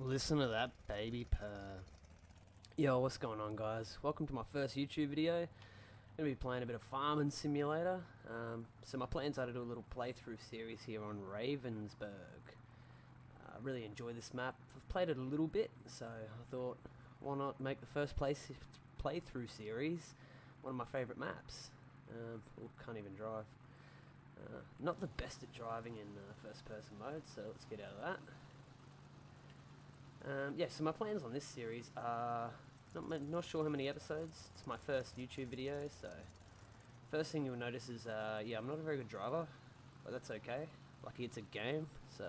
Listen to that baby purr. Yo, what's going on, guys? Welcome to my first YouTube video. I'm gonna be playing a bit of Farming Simulator. So my plans are to do a little playthrough series here on Ravensberg. I really enjoy this map. I've played it a little bit, so I thought, why not make the first playthrough series one of my favourite maps. Can't even drive. Not the best at driving in first-person mode, so let's get out of that. Yeah, so my plans on this series are not sure how many episodes. It's my first YouTube video, so first thing you'll notice is yeah, I'm not a very good driver, but that's okay. Lucky it's a game, so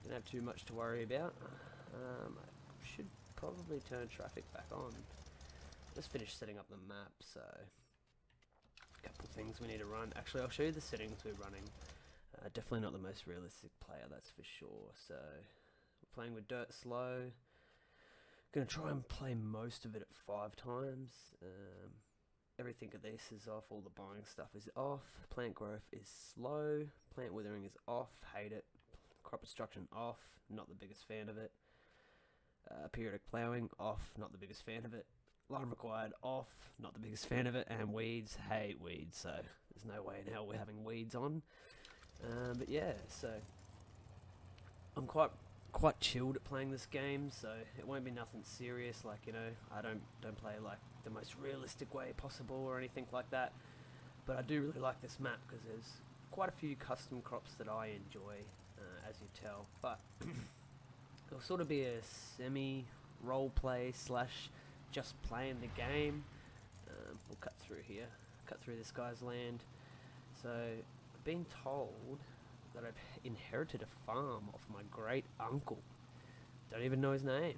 don't have too much to worry about. I should probably turn traffic back on. Just finished setting up the map, so a couple things we need to run. Actually, I'll show you the settings we're running. Definitely not the most realistic player, that's for sure. So playing with dirt slow. Gonna try and play most of it at 5 times. Everything of this is off. All the buying stuff is off. Plant growth is slow. Plant withering is off. Hate it. Crop destruction off. Not the biggest fan of it. Periodic plowing off. Not the biggest fan of it. Line required off. Not the biggest fan of it. And weeds. Hate weeds. So there's no way in hell we're having weeds on. But yeah, so I'm quite chilled at playing this game, so it won't be nothing serious. Like, you know, I don't play like the most realistic way possible or anything like that. But I do really like this map because there's quite a few custom crops that I enjoy, as you tell. But it'll sort of be a semi role play slash just playing the game. We'll cut through here, cut through this guy's land. So I've been told that I've inherited a farm off my great uncle. Don't even know his name.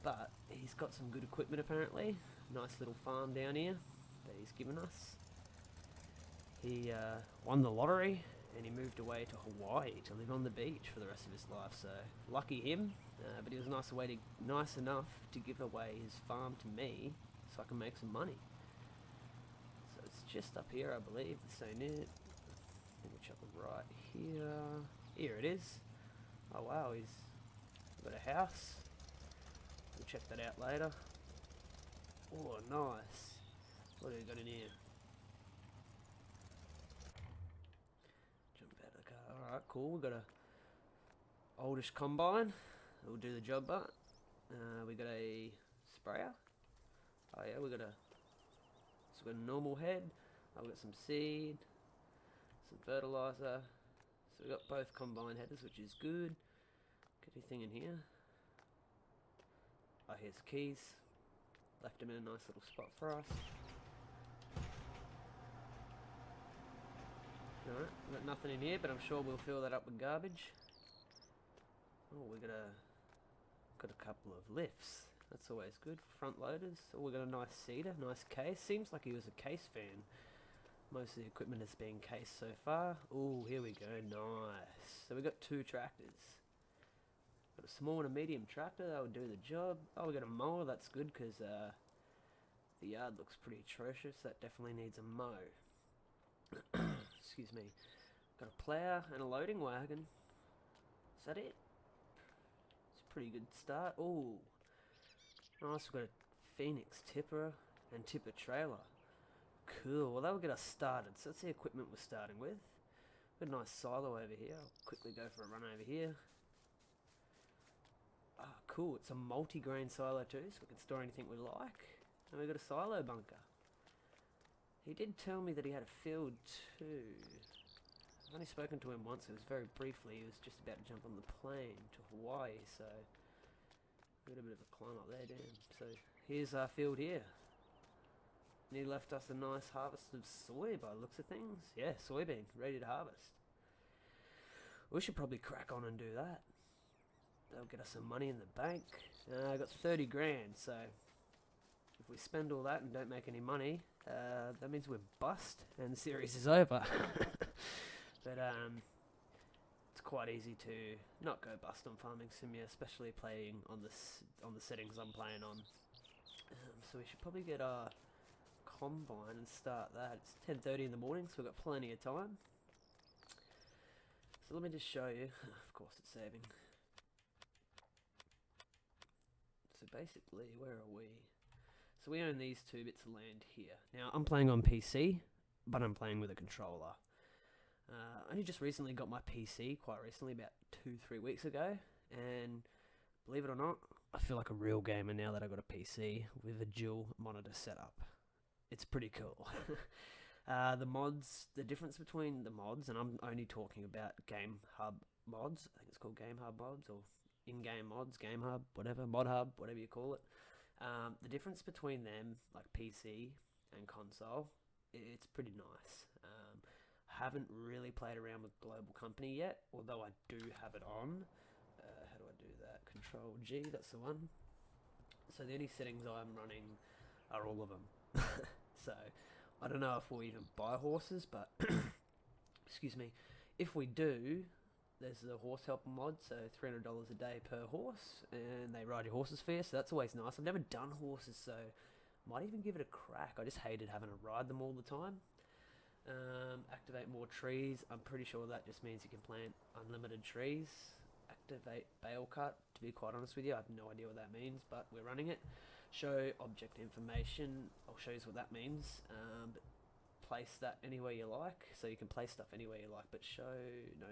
But he's got some good equipment apparently. Nice little farm down here that he's given us. He won the lottery and he moved away to Hawaii to live on the beach for the rest of his life. So lucky him. But he was nice enough to give away his farm to me so I can make some money. So it's just up here, I believe. This ain't it. Which up right here. Here it is. Oh wow, he's got a house. We'll check that out later. Oh, nice. What do we got in here? Jump out of the car. Alright, cool. We've got a oldish combine. It'll do the job, but we got a sprayer. Oh yeah, we got a normal head. I've got some seed. Some fertilizer. So we got both combine headers, which is good. Get anything in here? Oh, here's keys. Left them in a nice little spot for us. Alright, we've got nothing in here, but I'm sure we'll fill that up with garbage. Oh, we got a couple of lifts. That's always good for front loaders. Oh, we got a nice seeder, nice case. Seems like he was a case fan. Most of the equipment has been cased so far. Oh, here we go. Nice. So we got 2 tractors. Got a small and a medium tractor. That would do the job. Oh, we got a mower. That's good because the yard looks pretty atrocious. That definitely needs a mow. Excuse me. Got a plough and a loading wagon. Is that it? It's a pretty good start. Oh, nice. We've got a Phoenix tipper and tipper trailer. Cool, well that will get us started. So that's the equipment we're starting with. Got a nice silo over here. I'll quickly go for a run over here. Ah, cool, it's a multi-grain silo too, so we can store anything we like. And we've got a silo bunker. He did tell me that he had a field too. I've only spoken to him once, it was very briefly. He was just about to jump on the plane to Hawaii, so we got a bit of a climb up there, damn. So here's our field here. And he left us a nice harvest of soy by the looks of things. Yeah, soybean, ready to harvest. We should probably crack on and do that. That'll get us some money in the bank. I got 30 grand, so if we spend all that and don't make any money, that means we're bust and the series is over. But it's quite easy to not go bust on Farming Simulator, especially playing on the settings I'm playing on. So we should probably get our combine and start that. It's 10:30 in the morning, so we've got plenty of time. So So let me just show you. Of course it's saving. So basically, where are we? So we own these 2 bits of land here. Now, I'm playing on PC, but I'm playing with a controller. I only just recently got my PC, quite recently, about 2-3 weeks ago, and believe it or not, I feel like a real gamer now that I got a PC with a dual monitor setup. It's pretty cool. The mods, the difference between the mods, and I'm only talking about Game Hub mods, I think it's called Game Hub mods, or in-game mods, Game Hub, whatever, Mod Hub, whatever you call it. The difference between them, like PC and console, it's pretty nice. Haven't really played around with Global Company yet, although I do have it on. How do I do that? Control G, that's the one. So the only settings I'm running are all of them. So I don't know if we'll even buy horses, but excuse me, if we do, there's the horse helper mod, so $300 a day per horse, and they ride your horses for you, so that's always nice. I've never done horses, so might even give it a crack. I just hated having to ride them all the time. Activate more trees. I'm pretty sure that just means you can plant unlimited trees. Activate bale cut. To be quite honest with you, I have no idea what that means, but we're running it. Show object information. I'll show you what that means. But place that anywhere you like. So you can place stuff anywhere you like, but show... No.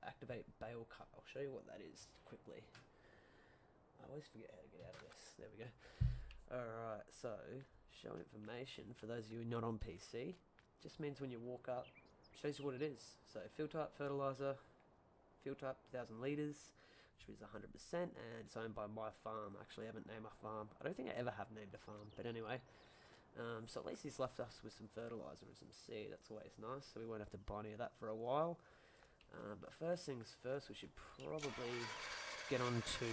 Activate bale cut. I'll show you what that is quickly. I always forget how to get out of this. There we go. Alright, so show information for those of you not on PC. Just means when you walk up, shows you what it is. So field type fertilizer, field type 1,000 litres, which is 100%, and it's owned by my farm. Actually, I haven't named my farm. I don't think I ever have named a farm, but anyway. So at least he's left us with some fertilizer and some seed. That's always nice, so we won't have to buy any of that for a while. But first things first, we should probably get on to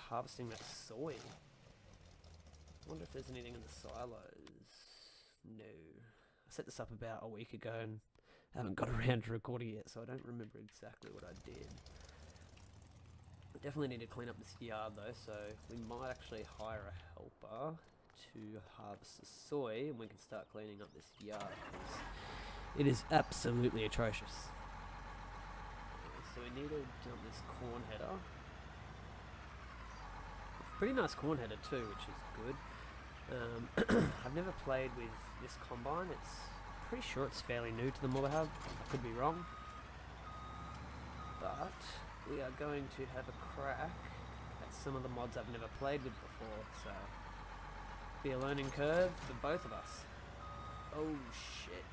harvesting that soy. I wonder if there's anything in the silos. No. I set this up about a week ago and haven't got around to recording it yet, so I don't remember exactly what I did. I definitely need to clean up this yard though, so we might actually hire a helper to harvest the soy, and we can start cleaning up this yard, because it is absolutely atrocious. So we need to dump this corn header. Pretty nice corn header too, which is good. I've never played with this combine. It's pretty sure it's fairly new to the Mobile Hub. I could be wrong. But we are going to have a crack at some of the mods I've never played with before, so be a learning curve for both of us. Oh shit.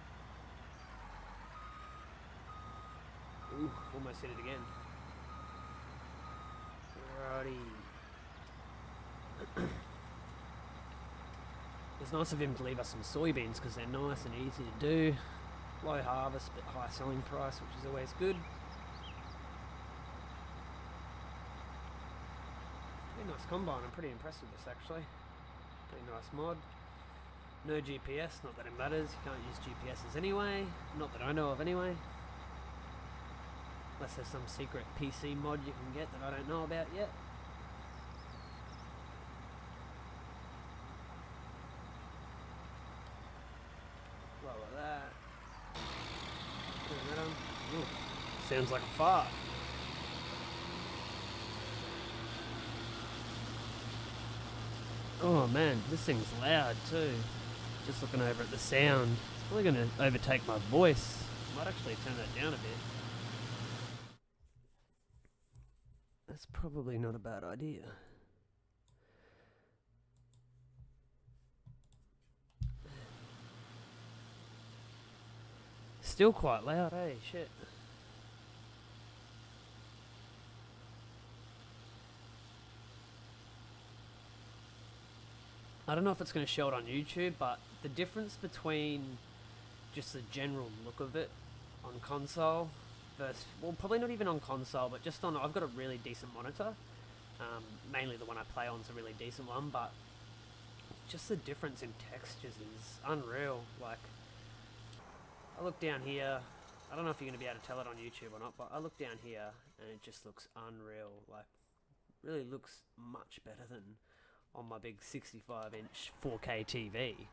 Ooh, almost hit it again. Alrighty. It's nice of him to leave us some soybeans because they're nice and easy to do. Low harvest but high selling price, which is always good. Pretty nice combine. I'm pretty impressed with this actually. Pretty nice mod. No GPS, not that it matters. You can't use GPSs anyway. Not that I know of anyway. Unless there's some secret PC mod you can get that I don't know about yet. Lower that. Turn that on. Ooh, sounds like a fart. Oh man, this thing's loud too. Just looking over at the sound. It's probably going to overtake my voice. Might actually turn that down a bit. That's probably not a bad idea. Still quite loud, eh? Shit. I don't know if it's going to show it on YouTube, but the difference between just the general look of it on console versus, well, probably not even on console, but just on, I've got a really decent monitor. Mainly the one I play on is a really decent one, but just the difference in textures is unreal. Like, I look down here, I don't know if you're going to be able to tell it on YouTube or not, but I look down here and it just looks unreal. Like, really looks much better than on my big 65-inch 4K TV.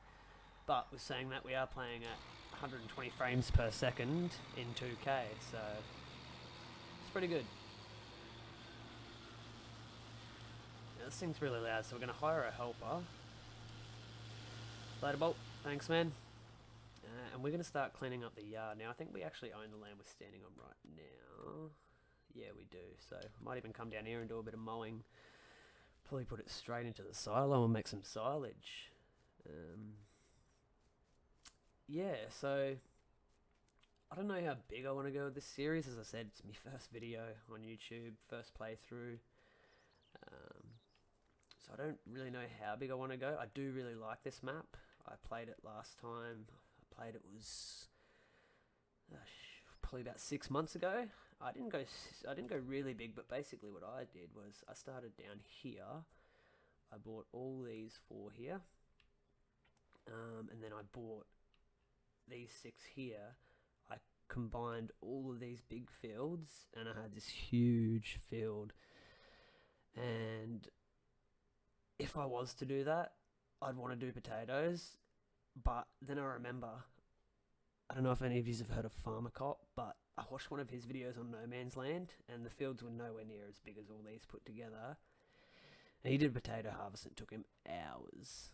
But with saying that, we are playing at 120 frames per second in 2K, so pretty good. Now, this thing's really loud, so we're going to hire a helper. Later, Bolt. Thanks, man. And we're going to start cleaning up the yard. Now, I think we actually own the land we're standing on right now. Yeah, we do. So, might even come down here and do a bit of mowing. Probably put it straight into the silo and make some silage. Yeah, so I don't know how big I want to go with this series. As I said, it's my first video on YouTube, first playthrough. So I don't really know how big I want to go. I do really like this map. I played it last time. It was probably about 6 months ago. I didn't go really big, but basically what I did was I started down here. I bought all these 4 here, and then I bought these 6 here. I combined all of these big fields, and I had this huge field. And if I was to do that, I'd want to do potatoes. But then I remember, I don't know if any of you have heard of Farmer Cop, but I watched one of his videos on No Man's Land, and the fields were nowhere near as big as all these put together. And he did a potato harvest, and it took him hours.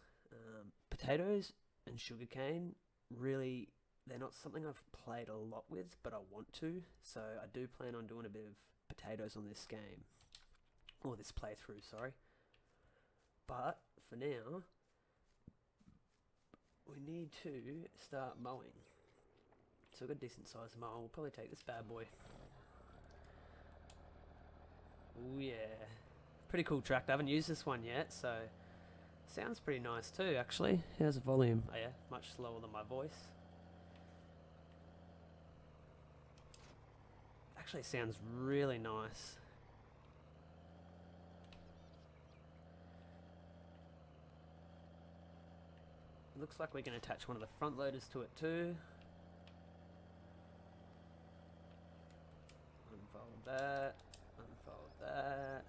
Potatoes and sugarcane, really, they're not something I've played a lot with, but I want to. So I do plan on doing a bit of potatoes on this game. Or this playthrough, sorry. But for now, we need to start mowing. So we've got a decent sized mower. We'll probably take this bad boy. Oh yeah. Pretty cool tractor. I haven't used this one yet, so sounds pretty nice too, actually. How's the volume? Oh yeah, much slower than my voice. Actually sounds really nice. Looks like we can attach one of the front loaders to it too. Unfold that. Unfold that.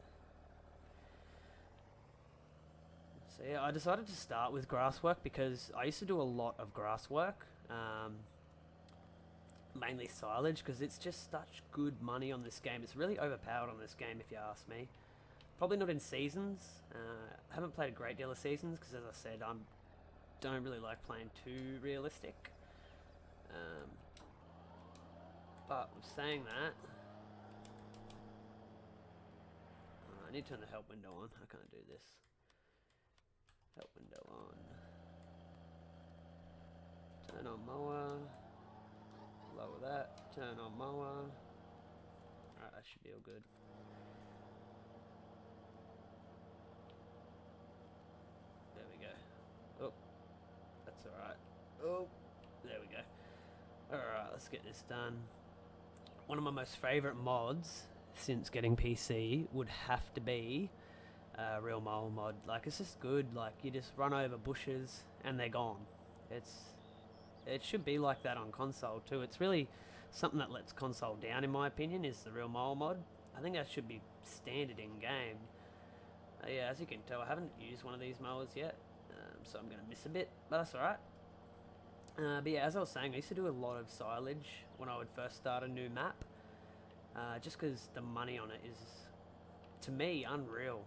So yeah, I decided to start with grass work because I used to do a lot of grass work. Mainly silage, because it's just such good money on this game. It's really overpowered on this game if you ask me. Probably not in seasons. I haven't played a great deal of seasons because, as I said, I don't really like playing too realistic. But saying that, I need to turn the help window on. I can't do this. Help window on. Turn on mower. Lower that. Turn on mower. Alright, that should be all good. There we go. Oh, that's alright. Oh, there we go. Alright, let's get this done. One of my most favourite mods since getting PC would have to be Real Mole mod. Like, it's just good. Like, you just run over bushes and they're gone. It should be like that on console too. It's really something that lets console down, in my opinion, is the Real Mole mod. I think that should be standard in game. Yeah, as you can tell, I haven't used one of these mowers yet, so I'm going to miss a bit, but that's alright. But yeah, as I was saying, I used to do a lot of silage when I would first start a new map, just because the money on it is, to me, unreal.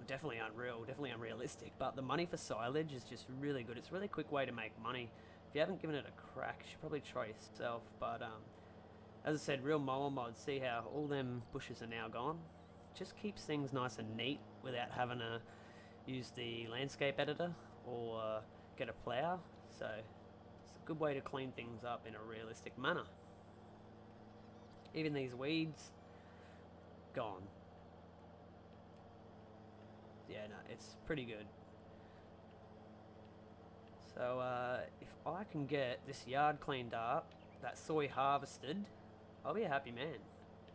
Definitely unreal, definitely unrealistic, but the money for silage is just really good. It's a really quick way to make money. If you haven't given it a crack, you should probably try yourself. But as I said, Real Mower mod, see how all them bushes are now gone? Just keeps things nice and neat without having to use the landscape editor or get a plow. So it's a good way to clean things up in a realistic manner. Even these weeds, gone. Yeah, no, it's pretty good. So, if I can get this yard cleaned up, that soy harvested, I'll be a happy man.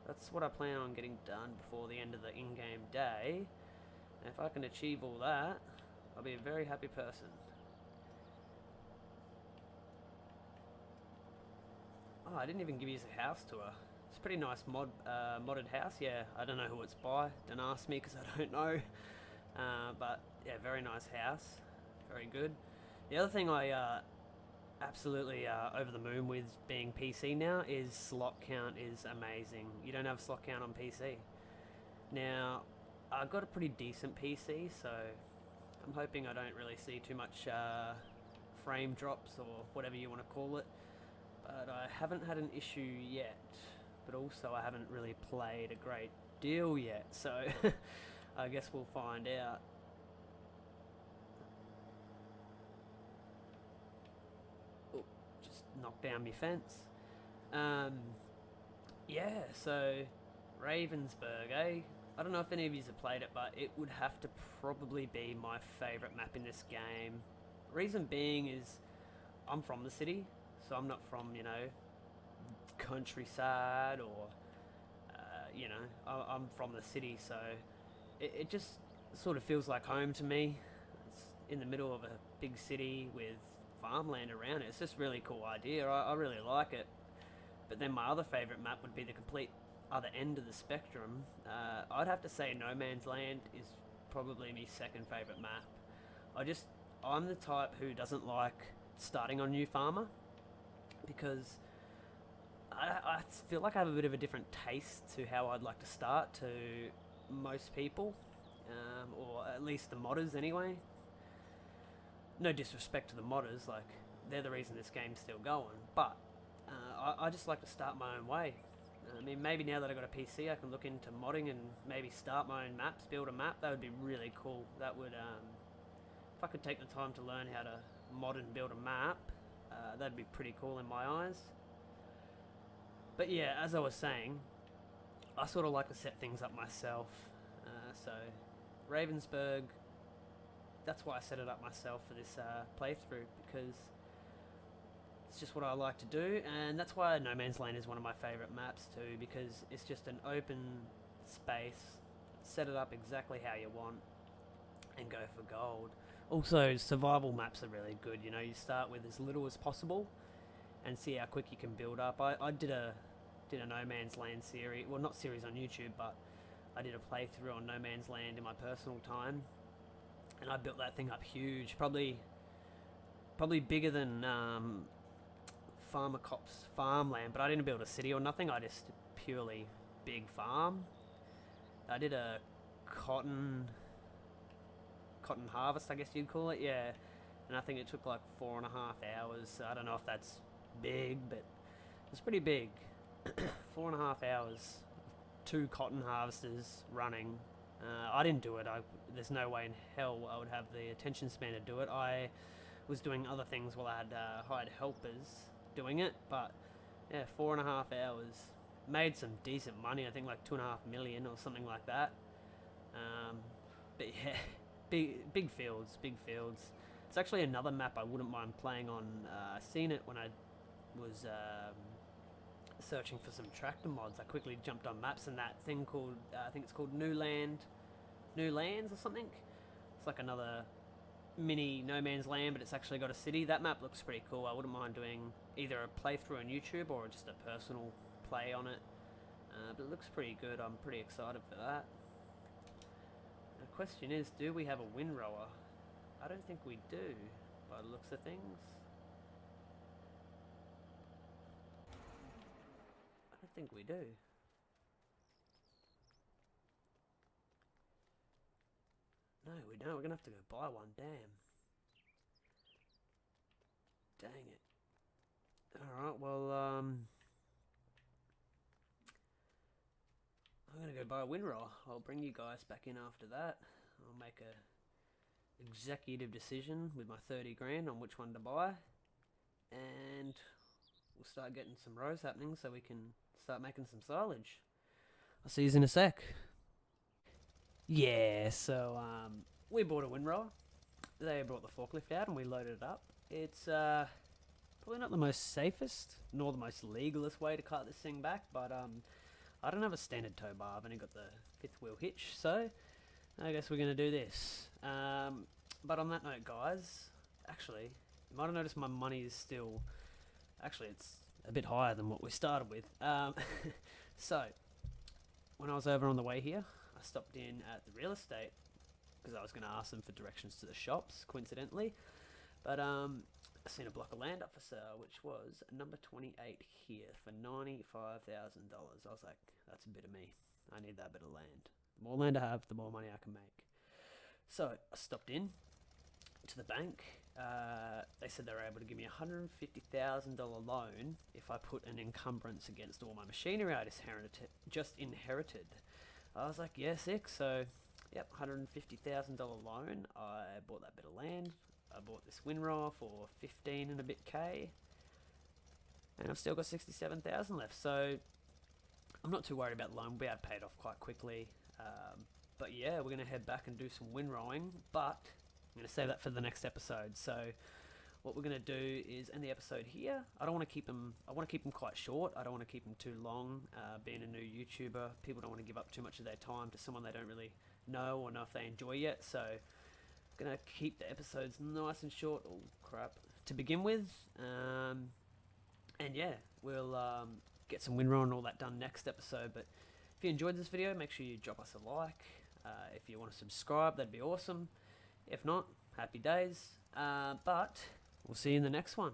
That's what I plan on getting done before the end of the in-game day. And if I can achieve all that, I'll be a very happy person. Oh, I didn't even give you a house tour. It's a pretty nice modded house. Yeah, I don't know who it's by. Don't ask me because I don't know. But yeah, very nice house, very good. The other thing I absolutely over the moon with being PC now is slot count is amazing. You don't have slot count on PC. Now, I've got a pretty decent PC, so I'm hoping I don't really see too much frame drops or whatever you want to call it. But I haven't had an issue yet. But also, I haven't really played a great deal yet, so I guess we'll find out. Oh, just knocked down my fence. Um, yeah, so Ravensberg, eh? I don't know if any of you have played it, but it would have to probably be my favourite map in this game. Reason being is I'm from the city, so I'm not from, countryside or, I'm from the city, so it just sort of feels like home to me. It's in the middle of a big city with farmland around it. It's just a really cool idea. I really like it. But then my other favourite map would be the complete other end of the spectrum. I'd have to say No Man's Land is probably my second favourite map. I'm the type who doesn't like starting on New Farmer because I feel like I have a bit of a different taste to how I'd like to start to most people, or at least the modders anyway. No disrespect to the modders, like they're the reason this game's still going, but I just like to start my own way. I mean, maybe now that I've got a PC, I can look into modding and maybe start my own maps, build a map. That would be really cool. That would, if I could take the time to learn how to mod and build a map, that'd be pretty cool in my eyes. But yeah, as I was saying, I sort of like to set things up myself. So, Ravensberg, that's why I set it up myself for this playthrough, because it's just what I like to do, and that's why No Man's Land is one of my favourite maps too, because it's just an open space, set it up exactly how you want, and go for gold. Also, survival maps are really good, you start with as little as possible, and see how quick you can build up. I did a No Man's Land series, well not series on YouTube, but I did a playthrough on No Man's Land in my personal time, and I built that thing up huge, probably bigger than Farmer Cop's farmland, but I didn't build a city or nothing. I just purely big farm. I did a cotton harvest, I guess you'd call it, yeah. And I think it took like 4.5 hours. I don't know if that's big, but it's pretty big. 4.5 hours, 2 cotton harvesters running. I didn't do it. There's no way in hell I would have the attention span to do it. I was doing other things while I had hired helpers doing it, but yeah, 4.5 hours. Made some decent money. I think like 2.5 million or something like that. But yeah, big fields. It's actually another map I wouldn't mind playing on. Seen it when I was searching for some tractor mods. I quickly jumped on maps, and that thing called I think it's called New Lands or something. It's like another mini No Man's Land, but it's actually got a city. That map looks pretty cool. I wouldn't mind doing either a playthrough on YouTube or just a personal play on it. But it looks pretty good. I'm pretty excited for that. The question is, do we have a windrower? I don't think we do, by the looks of things. I don't think we do. No, we don't. We're going to have to go buy one. Damn. Dang it. Alright, well, I'm going to go buy a windrower. I'll bring you guys back in after that. I'll make a executive decision with my 30 grand on which one to buy. And we'll start getting some rows happening so we can start making some silage. I'll see you in a sec. Yeah, so we bought a windrower. They brought the forklift out and we loaded it up. It's probably not the most safest nor the most legalist way to cut this thing back, but I don't have a standard tow bar. I've only got the 5th wheel hitch, so I guess we're going to do this. But on that note, guys, actually, you might have noticed my money is still... Actually, it's a bit higher than what we started with. So, when I was over on the way here, I stopped in at the real estate because I was going to ask them for directions to the shops, coincidentally. But I seen a block of land up for sale, which was number 28 here for $95,000. I was like, that's a bit of me. I need that bit of land. The more land I have, the more money I can make. So I stopped in to the bank. They said they were able to give me a $150,000 loan if I put an encumbrance against all my machinery I just inherited. I was like, yeah, sick. So, yep, $150,000 loan. I bought that bit of land. I bought this windrower for 15 and a bit K, and I've still got 67,000 left. So I'm not too worried about the loan. We'll be able to pay it off quite quickly. But yeah, we're gonna head back and do some windrowing, but I'm gonna save that for the next episode. So what we're gonna do is end the episode here. I don't want to keep them. I want to keep them quite short. I don't want to keep them too long. Being a new YouTuber, people don't want to give up too much of their time to someone they don't really know or know if they enjoy yet. So gonna keep the episodes nice and short. Oh crap! To begin with, and yeah, we'll get some windrow and all that done next episode. But if you enjoyed this video, make sure you drop us a like. If you want to subscribe, that'd be awesome. If not, happy days. But we'll see you in the next one.